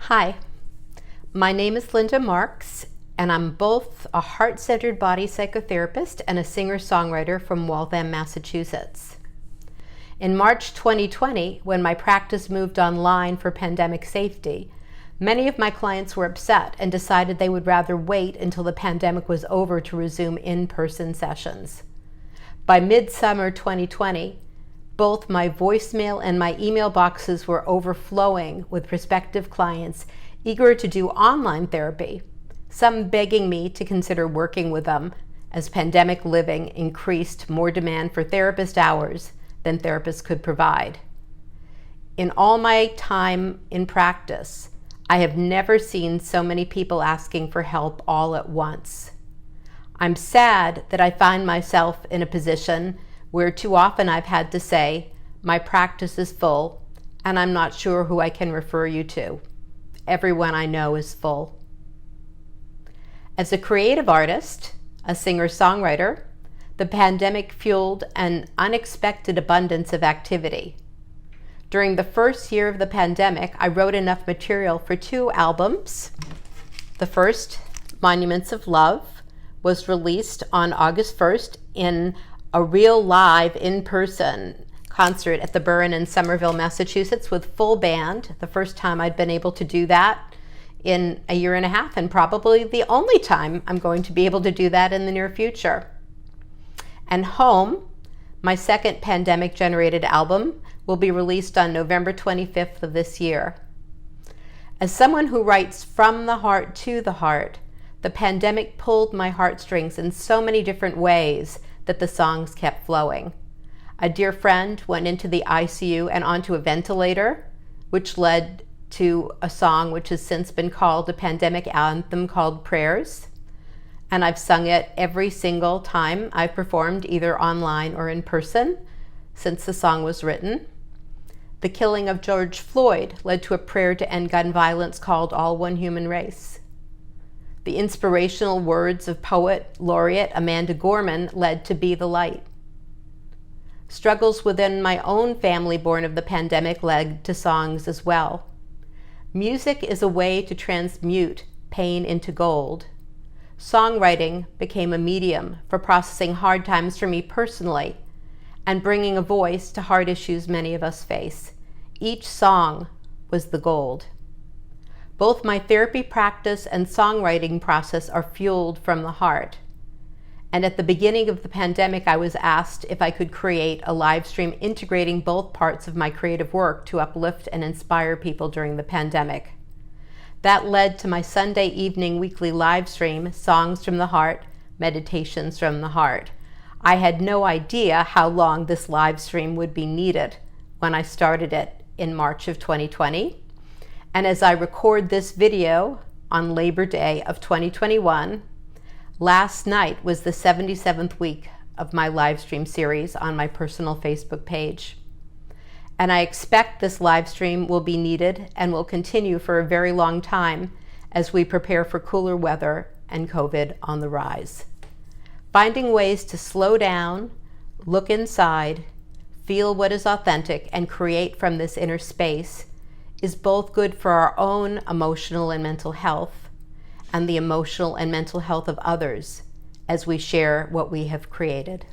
Hi, my name is Linda Marks, and I'm both a heart-centered body psychotherapist and a singer-songwriter from Waltham, Massachusetts. In March 2020, when my practice moved online for pandemic safety, many of my clients were upset and decided they would rather wait until the pandemic was over to resume in-person sessions. By midsummer 2020, both my voicemail and my email boxes were overflowing with prospective clients eager to do online therapy, some begging me to consider working with them as pandemic living increased more demand for therapist hours than therapists could provide. In all my time in practice, I have never seen so many people asking for help all at once. I'm sad that I find myself in a position where too often I've had to say, my practice is full and I'm not sure who I can refer you to. Everyone I know is full. As a creative artist, a singer-songwriter, the pandemic fueled an unexpected abundance of activity. During the first year of the pandemic, I wrote enough material for 2 albums. The first, Monuments of Love, was released on August 1st in a real live in-person concert at the Burren in Somerville, Massachusetts with full band. The first time I'd been able to do that in a year and a half, and probably the only time I'm going to be able to do that in the near future. And Home, my second pandemic-generated album, will be released on November 25th of this year. As someone who writes from the heart to the heart, the pandemic pulled my heartstrings in so many different ways that the songs kept flowing. A dear friend went into the ICU and onto a ventilator, which led to a song which has since been called a pandemic anthem called Prayers. And I've sung it every single time I've performed, either online or in person, since the song was written. The killing of George Floyd led to a prayer to end gun violence called All One Human Race. The inspirational words of poet laureate Amanda Gorman led to Be the Light. Struggles within my own family born of the pandemic led to songs as well. Music is a way to transmute pain into gold. Songwriting became a medium for processing hard times for me personally and bringing a voice to hard issues many of us face. Each song was the gold. Both my therapy practice and songwriting process are fueled from the heart. And at the beginning of the pandemic, I was asked if I could create a live stream integrating both parts of my creative work to uplift and inspire people during the pandemic. That led to my Sunday evening weekly live stream, Songs from the Heart, Meditations from the Heart. I had no idea how long this live stream would be needed when I started it in March of 2020. And as I record this video on Labor Day of 2021, last night was the 77th week of my live stream series on my personal Facebook page. And I expect this live stream will be needed and will continue for a very long time as we prepare for cooler weather and COVID on the rise. Finding ways to slow down, look inside, feel what is authentic, and create from this inner space is both good for our own emotional and mental health and the emotional and mental health of others as we share what we have created.